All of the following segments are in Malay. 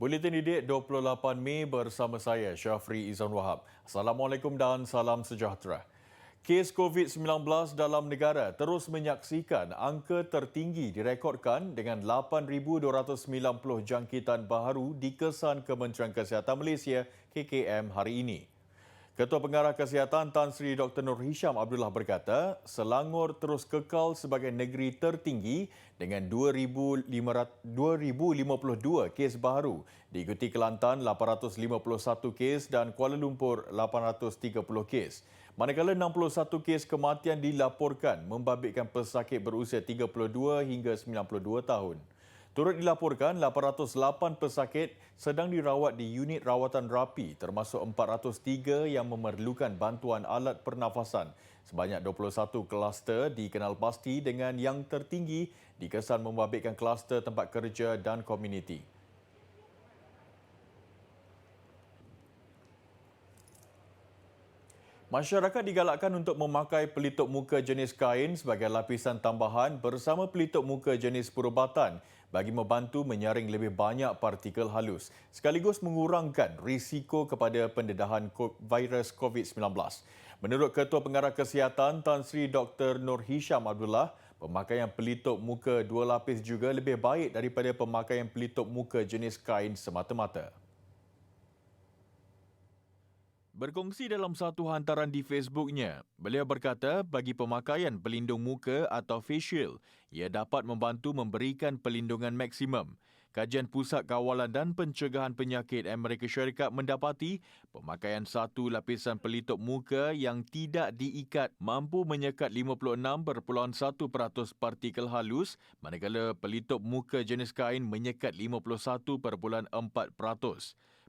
Buletin Didik 28 Mei bersama saya, Syafri Izan Wahab. Assalamualaikum dan salam sejahtera. Kes COVID-19 dalam negara terus menyaksikan angka tertinggi direkodkan dengan 8,290 jangkitan baharu dikesan Kementerian Kesihatan Malaysia KKM hari ini. Ketua Pengarah Kesihatan Tan Sri Dr. Nur Hisham Abdullah berkata, Selangor terus kekal sebagai negeri tertinggi dengan 2,052 kes baharu, diikuti Kelantan 851 kes dan Kuala Lumpur 830 kes. Manakala 61 kes kematian dilaporkan membabitkan pesakit berusia 32 hingga 92 tahun. Turut dilaporkan 808 pesakit sedang dirawat di unit rawatan rapi termasuk 403 yang memerlukan bantuan alat pernafasan. Sebanyak 21 kluster dikenal pasti dengan yang tertinggi dikesan membabitkan kluster tempat kerja dan komuniti. Masyarakat digalakkan untuk memakai pelitup muka jenis kain sebagai lapisan tambahan bersama pelitup muka jenis perubatan bagi membantu menyaring lebih banyak partikel halus sekaligus mengurangkan risiko kepada pendedahan virus COVID-19. Menurut Ketua Pengarah Kesihatan Tan Sri Dr. Nur Hisham Abdullah, pemakaian pelitup muka dua lapis juga lebih baik daripada pemakaian pelitup muka jenis kain semata-mata. Berkongsi dalam satu hantaran di Facebooknya, beliau berkata bagi pemakaian pelindung muka atau face shield, ia dapat membantu memberikan pelindungan maksimum. Kajian Pusat Kawalan dan Pencegahan Penyakit Amerika Syarikat mendapati pemakaian satu lapisan pelitup muka yang tidak diikat mampu menyekat 56.1% partikel halus, manakala pelitup muka jenis kain menyekat 51.4%.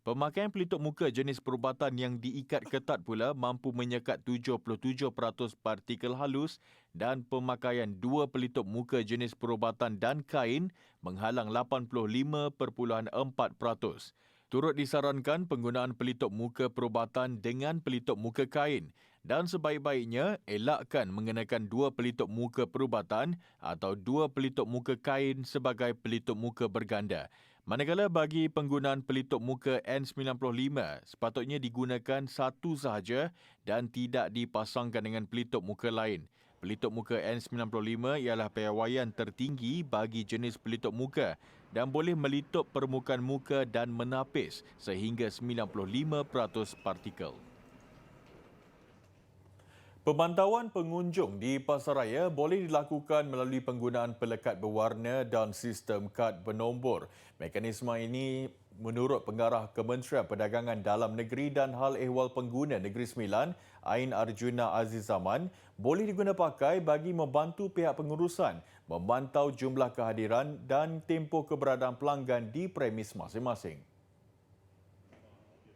Pemakaian pelitup muka jenis perubatan yang diikat ketat pula mampu menyekat 77% partikel halus dan pemakaian dua pelitup muka jenis perubatan dan kain menghalang 85.4%. Turut disarankan penggunaan pelitup muka perubatan dengan pelitup muka kain dan sebaik-baiknya elakkan mengenakan dua pelitup muka perubatan atau dua pelitup muka kain sebagai pelitup muka berganda. Manakala bagi penggunaan pelitup muka N95 sepatutnya digunakan satu sahaja dan tidak dipasangkan dengan pelitup muka lain. Pelitup muka N95 ialah piawaian tertinggi bagi jenis pelitup muka dan boleh melitup permukaan muka dan menapis sehingga 95% partikel. Pemantauan pengunjung di pasaraya boleh dilakukan melalui penggunaan pelekat berwarna dan sistem kad bernombor. Mekanisme ini menurut Pengarah Kementerian Perdagangan Dalam Negeri dan Hal Ehwal Pengguna Negeri Sembilan, Ain Arjuna Aziz Zaman, boleh diguna pakai bagi membantu pihak pengurusan memantau jumlah kehadiran dan tempoh keberadaan pelanggan di premis masing-masing.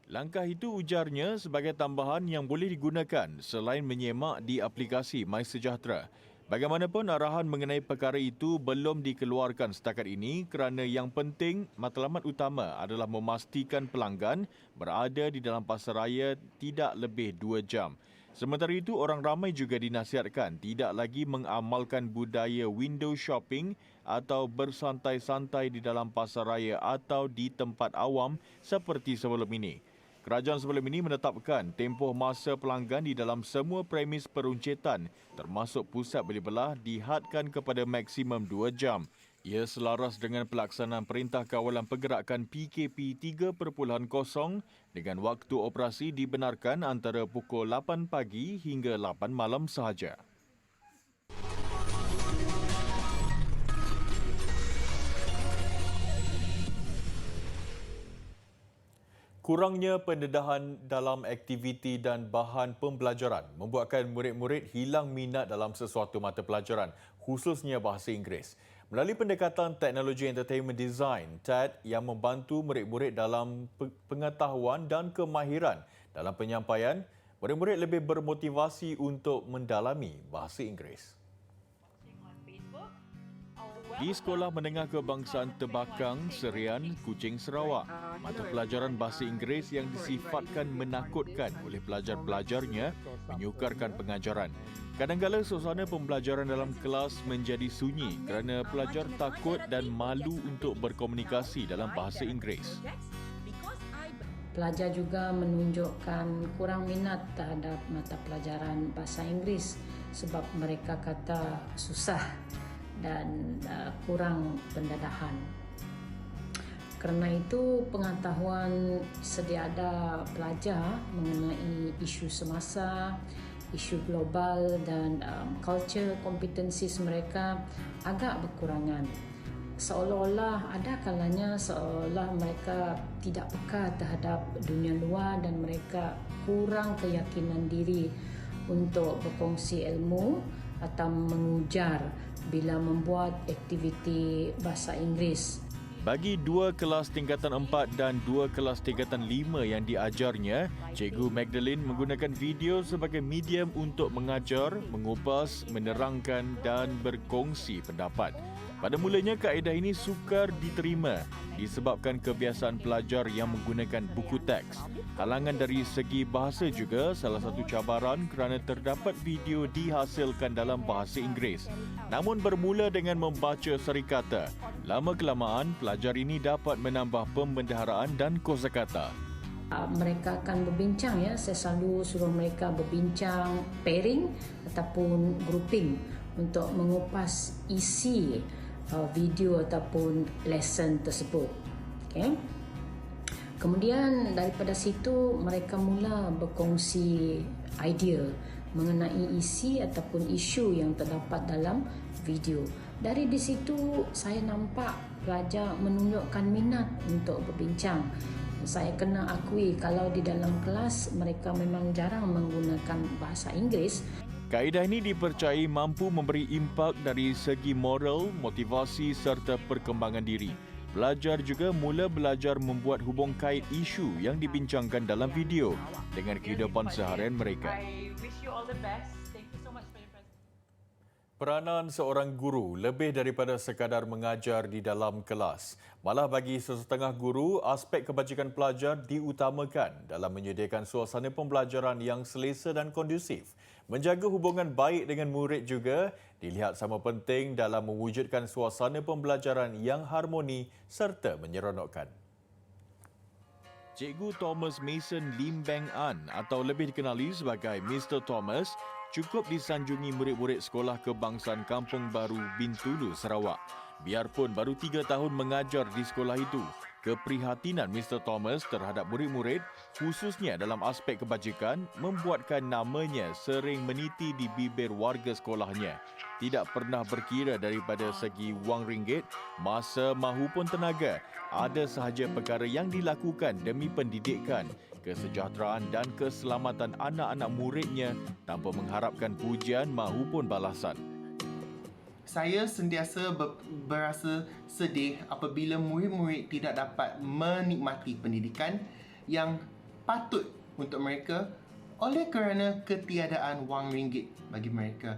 Langkah itu ujarnya sebagai tambahan yang boleh digunakan selain menyemak di aplikasi MySejahtera. Bagaimanapun arahan mengenai perkara itu belum dikeluarkan setakat ini kerana yang penting matlamat utama adalah memastikan pelanggan berada di dalam pasaraya tidak lebih 2 jam. Sementara itu, orang ramai juga dinasihatkan tidak lagi mengamalkan budaya window shopping atau bersantai-santai di dalam pasaraya atau di tempat awam seperti sebelum ini. Kerajaan sebelum ini menetapkan tempoh masa pelanggan di dalam semua premis peruncetan termasuk pusat beli belah dihadkan kepada maksimum 2 jam. Ia selaras dengan pelaksanaan Perintah Kawalan Pergerakan PKP 3.0 dengan waktu operasi dibenarkan antara pukul 8 pagi hingga 8 malam sahaja. Kurangnya pendedahan dalam aktiviti dan bahan pembelajaran membuatkan murid-murid hilang minat dalam sesuatu mata pelajaran, khususnya bahasa Inggeris. Melalui pendekatan teknologi entertainment design, TED, yang membantu murid-murid dalam pengetahuan dan kemahiran dalam penyampaian, murid-murid lebih bermotivasi untuk mendalami bahasa Inggeris. Di Sekolah Menengah Kebangsaan Tebakang, Serian, Kuching, Sarawak, mata pelajaran bahasa Inggeris yang disifatkan menakutkan oleh pelajar-pelajarnya menyukarkan pengajaran. Kadang-kadang suasana pembelajaran dalam kelas menjadi sunyi kerana pelajar takut dan malu untuk berkomunikasi dalam bahasa Inggeris. Pelajar juga menunjukkan kurang minat terhadap mata pelajaran bahasa Inggeris sebab mereka kata susah dan kurang pendadahan. Kerana itu, pengetahuan sedia ada pelajar mengenai isu semasa, isu global dan culture competencies mereka agak berkurangan. Seolah-olah ada kalanya seolah mereka tidak peka terhadap dunia luar dan mereka kurang keyakinan diri untuk berkongsi ilmu atau mengujar bila membuat aktiviti bahasa Inggeris. Bagi 2 kelas tingkatan 4 dan 2 kelas tingkatan 5 yang diajarnya, Cikgu Magdalene menggunakan video sebagai medium untuk mengajar, mengupas, menerangkan dan berkongsi pendapat. Pada mulanya, kaedah ini sukar diterima disebabkan kebiasaan pelajar yang menggunakan buku teks. Halangan dari segi bahasa juga salah satu cabaran kerana terdapat video dihasilkan dalam bahasa Inggeris. Namun bermula dengan membaca serikata. Lama-kelamaan, pelajar ini dapat menambah pembendaharaan dan kosakata. Mereka akan berbincang, saya selalu suruh mereka berbincang pairing ataupun grouping untuk mengupas isi video ataupun lesson tersebut. Okay. Kemudian daripada situ mereka mula berkongsi idea mengenai isi ataupun isu yang terdapat dalam video. Dari di situ saya nampak pelajar menunjukkan minat untuk berbincang. Saya kena akui kalau di dalam kelas mereka memang jarang menggunakan bahasa Inggeris. Kaedah ini dipercayai mampu memberi impak dari segi moral, motivasi serta perkembangan diri. Pelajar juga mula belajar membuat hubung kait isu yang dibincangkan dalam video dengan kehidupan seharian mereka. Peranan seorang guru lebih daripada sekadar mengajar di dalam kelas. Malah bagi sesetengah guru, aspek kebajikan pelajar diutamakan dalam menyediakan suasana pembelajaran yang selesa dan kondusif. Menjaga hubungan baik dengan murid juga dilihat sama penting dalam mewujudkan suasana pembelajaran yang harmoni serta menyeronokkan. Cikgu Thomas Mason Lim Beng An atau lebih dikenali sebagai Mr. Thomas cukup disanjungi murid-murid Sekolah Kebangsaan Kampung Baru Bintulu, Sarawak. Biarpun baru 3 tahun mengajar di sekolah itu, keprihatinan Mr. Thomas terhadap murid-murid, khususnya dalam aspek kebajikan, membuatkan namanya sering meniti di bibir warga sekolahnya. Tidak pernah berkira daripada segi wang ringgit, masa mahupun tenaga, ada sahaja perkara yang dilakukan demi pendidikan, kesejahteraan dan keselamatan anak-anak muridnya tanpa mengharapkan pujian mahupun balasan. Saya sentiasa berasa sedih apabila murid-murid tidak dapat menikmati pendidikan yang patut untuk mereka oleh kerana ketiadaan wang ringgit bagi mereka.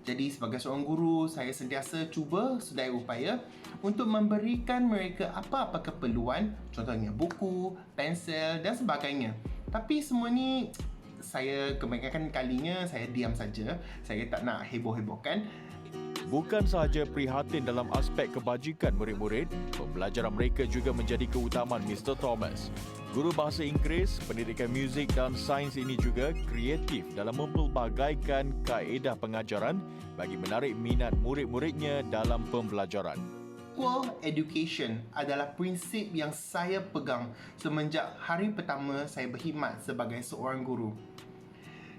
Jadi sebagai seorang guru, saya sentiasa cuba sedaya upaya untuk memberikan mereka apa-apa keperluan, contohnya buku, pensel dan sebagainya. Tapi semua ni saya kebanyakan kalinya saya diam saja. Saya tak nak heboh-hebohkan. Bukan sahaja prihatin dalam aspek kebajikan murid-murid, pembelajaran mereka juga menjadi keutamaan Mr. Thomas. Guru bahasa Inggeris, pendidikan muzik dan sains ini juga kreatif dalam mempelbagaikan kaedah pengajaran bagi menarik minat murid-muridnya dalam pembelajaran. Equal education adalah prinsip yang saya pegang semenjak hari pertama saya berkhidmat sebagai seorang guru.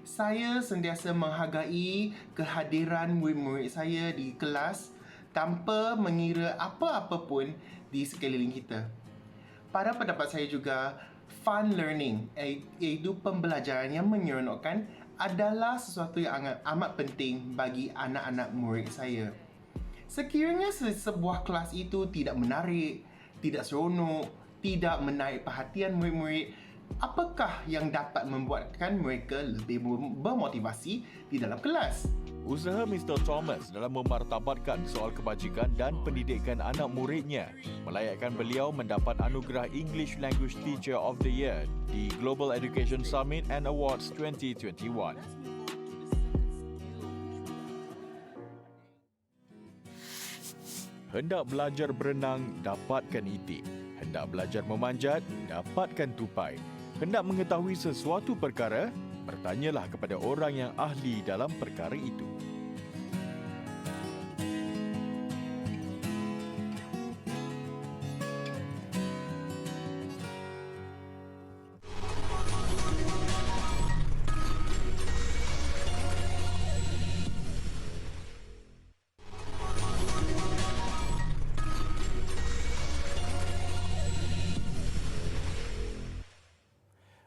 Saya sentiasa menghargai kehadiran murid-murid saya di kelas tanpa mengira apa-apa pun di sekeliling kita. Pada pendapat saya juga, fun learning iaitu pembelajaran yang menyeronokkan adalah sesuatu yang amat penting bagi anak-anak murid saya. Sekiranya sebuah kelas itu tidak menarik, tidak seronok, tidak menarik perhatian murid-murid, apakah yang dapat membuatkan mereka lebih bermotivasi di dalam kelas? Usaha Mr. Thomas dalam memartabatkan soal kebajikan dan pendidikan anak muridnya melayakkan beliau mendapat anugerah English Language Teacher of the Year di Global Education Summit and Awards 2021. hendak belajar berenang, dapatkan itik. Hendak belajar memanjat, dapatkan tupai. Hendak mengetahui sesuatu perkara, bertanyalah kepada orang yang ahli dalam perkara itu.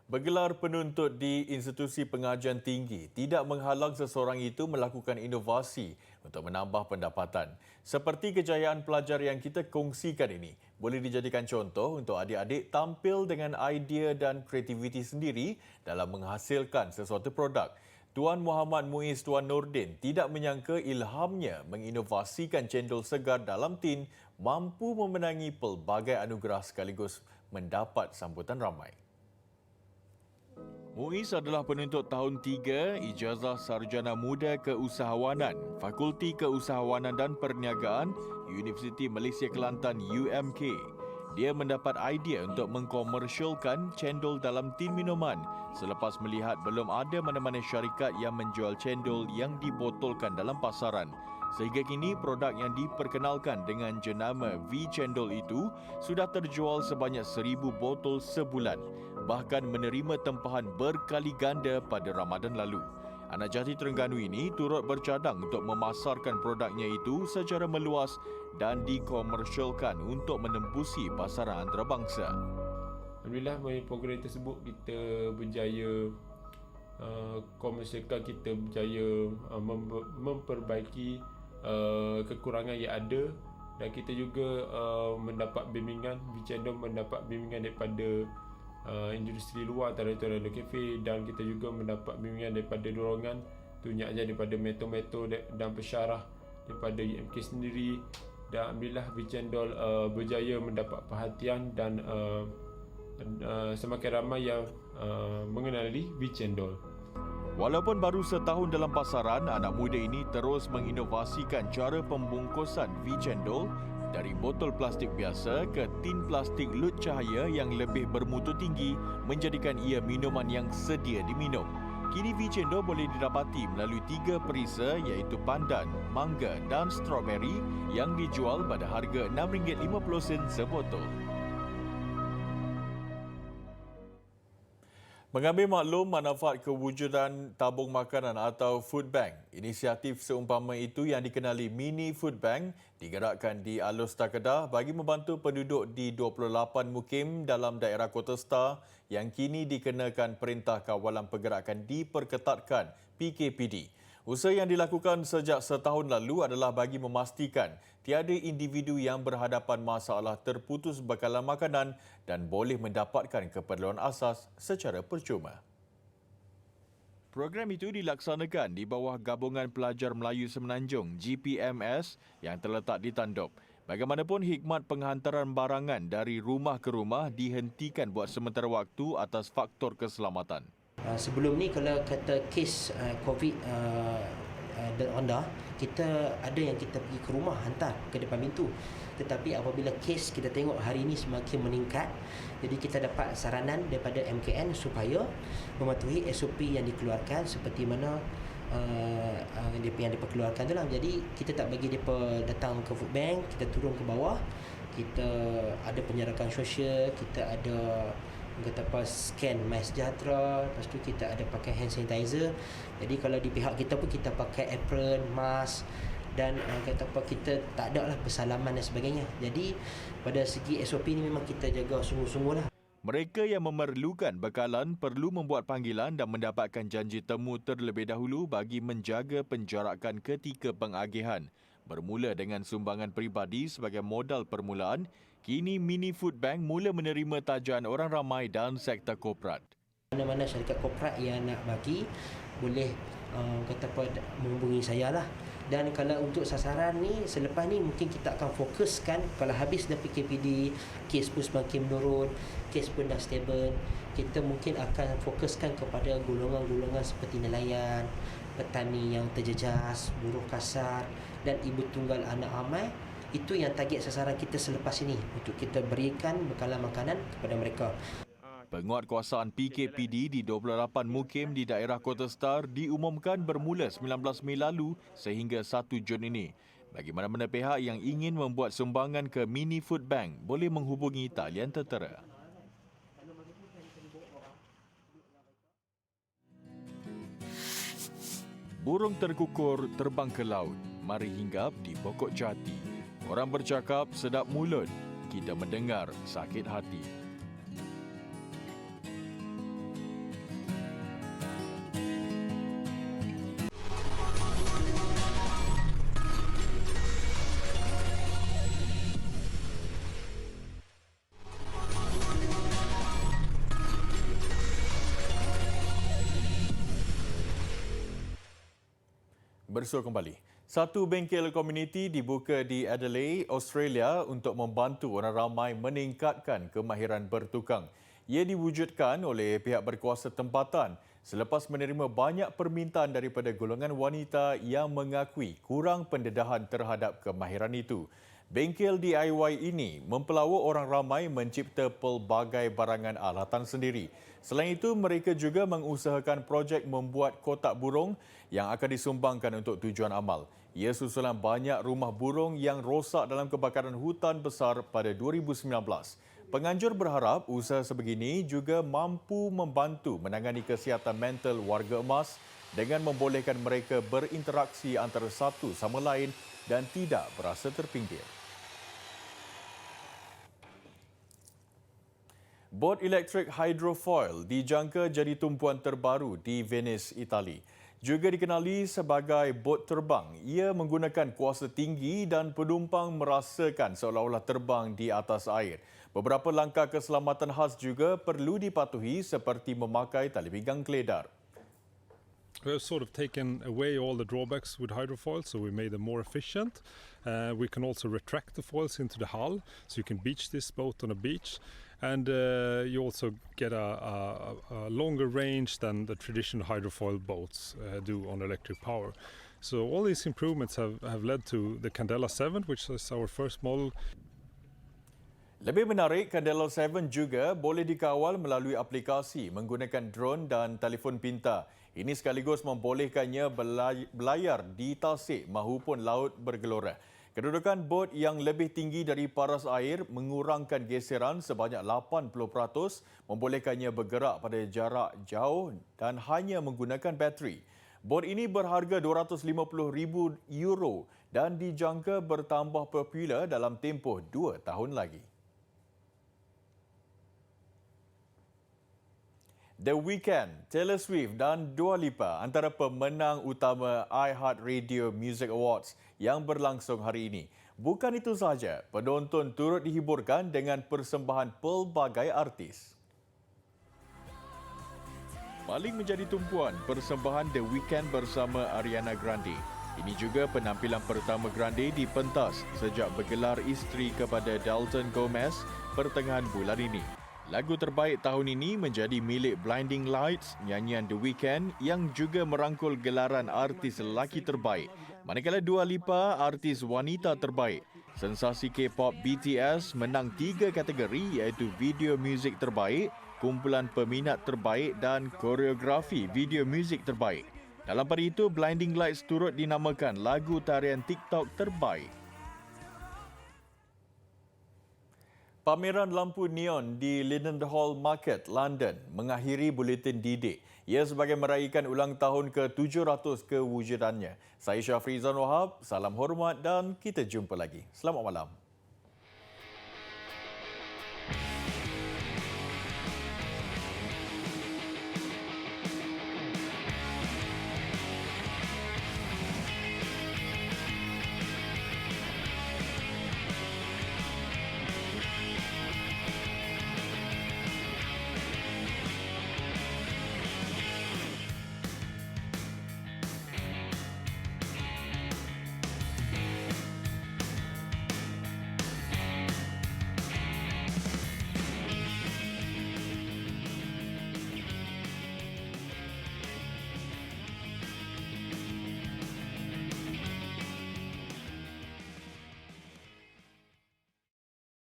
Bergelar penuntut di institusi pengajian tinggi tidak menghalang seseorang itu melakukan inovasi untuk menambah pendapatan. Seperti kejayaan pelajar yang kita kongsikan ini, boleh dijadikan contoh untuk adik-adik tampil dengan idea dan kreativiti sendiri dalam menghasilkan sesuatu produk. Tuan Muhammad Muiz Tuan Nordin tidak menyangka ilhamnya menginovasikan cendol segar dalam tin mampu memenangi pelbagai anugerah sekaligus mendapat sambutan ramai. Muiz adalah penuntut tahun 3 Ijazah Sarjana Muda Keusahawanan, Fakulti Keusahawanan dan Perniagaan, Universiti Malaysia Kelantan UMK. Dia mendapat idea untuk mengkomersialkan cendol dalam tin minuman selepas melihat belum ada mana-mana syarikat yang menjual cendol yang dibotolkan dalam pasaran. Sehingga kini produk yang diperkenalkan dengan jenama V-Cendol itu sudah terjual sebanyak 1,000 botol sebulan, bahkan menerima tempahan berkali ganda pada Ramadan lalu. Anak jati Terengganu ini turut bercadang untuk memasarkan produknya itu secara meluas dan dikomersialkan untuk menembusi pasaran antarabangsa. Alhamdulillah, melalui program tersebut kita berjaya komersialkan, kita berjaya memperbaiki kekurangan yang ada, dan kita juga mendapat bimbingan. V-Cendol mendapat bimbingan daripada industri luar, Tara-Tara Cafe, dan kita juga mendapat bimbingan daripada dorongan tunjuk ajar daripada Meto dan pensyarah daripada UMK sendiri. Dan alhamdulillah V-Cendol berjaya mendapat perhatian dan semakin ramai yang mengenali V-Cendol. Walaupun baru setahun dalam pasaran, anak muda ini terus menginovasikan cara pembungkusan V-Cendol dari botol plastik biasa ke tin plastik lut cahaya yang lebih bermutu tinggi, menjadikan ia minuman yang sedia diminum. Kini V-Cendol boleh didapati melalui 3 perisa iaitu pandan, mangga dan strawberry yang dijual pada harga RM6.50 sebotol. Mengambil maklum manfaat kewujudan tabung makanan atau food bank, inisiatif seumpama itu yang dikenali mini food bank digerakkan di Alor-Star Kedah bagi membantu penduduk di 28 mukim dalam daerah Kota Star yang kini dikenakan Perintah Kawalan Pergerakan diperketatkan PKPD. Usaha yang dilakukan sejak setahun lalu adalah bagi memastikan tiada individu yang berhadapan masalah terputus bekalan makanan dan boleh mendapatkan keperluan asas secara percuma. Program itu dilaksanakan di bawah Gabungan Pelajar Melayu Semenanjung GPMS yang terletak di Tandop. Bagaimanapun, hikmat penghantaran barangan dari rumah ke rumah dihentikan buat sementara waktu atas faktor keselamatan. Sebelum ni kalau kata kes COVID rendah, kita ada yang kita pergi ke rumah hantar ke depan pintu. Tetapi apabila kes kita tengok hari ini semakin meningkat, jadi kita dapat saranan daripada MKN supaya mematuhi SOP yang dikeluarkan seperti mana yang mereka keluarkan tu lah. Jadi kita tak bagi mereka datang ke food bank, kita turun ke bawah, kita ada penyerakan sosial, kita ada kata apa, scan MySejahtera, lepas tu kita ada pakai hand sanitizer. Jadi kalau di pihak kita pun kita pakai apron, mask, dan kata apa, kita tak ada lah bersalaman dan sebagainya. Jadi pada segi SOP ni memang kita jaga sungguh-sungguh lah. Mereka yang memerlukan bekalan perlu membuat panggilan dan mendapatkan janji temu terlebih dahulu bagi menjaga penjarakan ketika pengagihan. Bermula dengan sumbangan peribadi sebagai modal permulaan, kini Mini Food Bank mula menerima tajaan orang ramai dan sektor korporat. Mana-mana syarikat korporat yang nak bagi, boleh kata apa, menghubungi saya lah. Dan kalau untuk sasaran ni, selepas ni mungkin kita akan fokuskan, kalau habis dah PKPD, kes pun semakin menurun, kes pun dah stable, kita mungkin akan fokuskan kepada golongan-golongan seperti nelayan, petani yang terjejas, buruh kasar dan ibu tunggal anak ramai Itu yang target sasaran kita selepas ini, untuk kita berikan bekalan makanan kepada mereka. Penguatkuasaan PKPD di 28 mukim di daerah Kota Star diumumkan bermula 19 Mei lalu sehingga 1 Jun ini. Bagi mana-mana pihak yang ingin membuat sumbangan ke Mini Food Bank boleh menghubungi talian tertera. Burung terkukur terbang ke laut, mari hinggap di pokok jati. Orang bercakap sedap mulut, kita mendengar sakit hati. Bersua kembali. Satu bengkel komuniti dibuka di Adelaide, Australia untuk membantu orang ramai meningkatkan kemahiran bertukang. Ia diwujudkan oleh pihak berkuasa tempatan selepas menerima banyak permintaan daripada golongan wanita yang mengakui kurang pendedahan terhadap kemahiran itu. Bengkel DIY ini mempelawa orang ramai mencipta pelbagai barangan alatan sendiri. Selain itu, mereka juga mengusahakan projek membuat kotak burung yang akan disumbangkan untuk tujuan amal. Ia susulan banyak rumah burung yang rosak dalam kebakaran hutan besar pada 2019. Penganjur berharap usaha sebegini juga mampu membantu menangani kesihatan mental warga emas dengan membolehkan mereka berinteraksi antara satu sama lain dan tidak berasa terpinggir. Bot elektrik hydrofoil dijangka jadi tumpuan terbaru di Venice, Itali. Juga dikenali sebagai bot terbang, ia menggunakan kuasa tinggi dan penumpang merasakan seolah-olah terbang di atas air. Beberapa langkah keselamatan khas juga perlu dipatuhi seperti memakai tali pinggang keledar. We've sort of taken away all the drawbacks with hydrofoils, so we made them more efficient. We can also retract the foils into the hull, so you can beach this boat on a beach. And you also get a longer range than the traditional hydrofoil boats do on electric power. So all these improvements have led to the Candela 7, which is our first model. Lebih menarik, Candela 7 juga boleh dikawal melalui aplikasi menggunakan drone dan telefon pintar. Ini sekaligus membolehkannya berlayar di tasik mahupun laut bergelora. Kedudukan bot yang lebih tinggi dari paras air mengurangkan geseran sebanyak 80%, membolehkannya bergerak pada jarak jauh dan hanya menggunakan bateri. Bot ini berharga €250,000 dan dijangka bertambah popular dalam tempoh 2 tahun lagi. The Weeknd, Taylor Swift dan Dua Lipa antara pemenang utama iHeartRadio Music Awards yang berlangsung hari ini. Bukan itu sahaja, penonton turut dihiburkan dengan persembahan pelbagai artis. Paling menjadi tumpuan persembahan The Weeknd bersama Ariana Grande. Ini juga penampilan pertama Grande di pentas sejak bergelar isteri kepada Dalton Gomez pertengahan bulan ini. Lagu terbaik tahun ini menjadi milik Blinding Lights, nyanyian The Weeknd yang juga merangkul gelaran artis lelaki terbaik. Manakala Dua Lipa, artis wanita terbaik. Sensasi K-pop BTS menang 3 kategori iaitu video muzik terbaik, kumpulan peminat terbaik dan koreografi video muzik terbaik. Dalam pada itu, Blinding Lights turut dinamakan lagu tarian TikTok terbaik. Pameran lampu neon di Leadenhall Market, London mengakhiri buletin didik. Ia sebagai meraihkan ulang tahun ke-700 kewujudannya. Saya Syafrizan Wahab, salam hormat dan kita jumpa lagi. Selamat malam.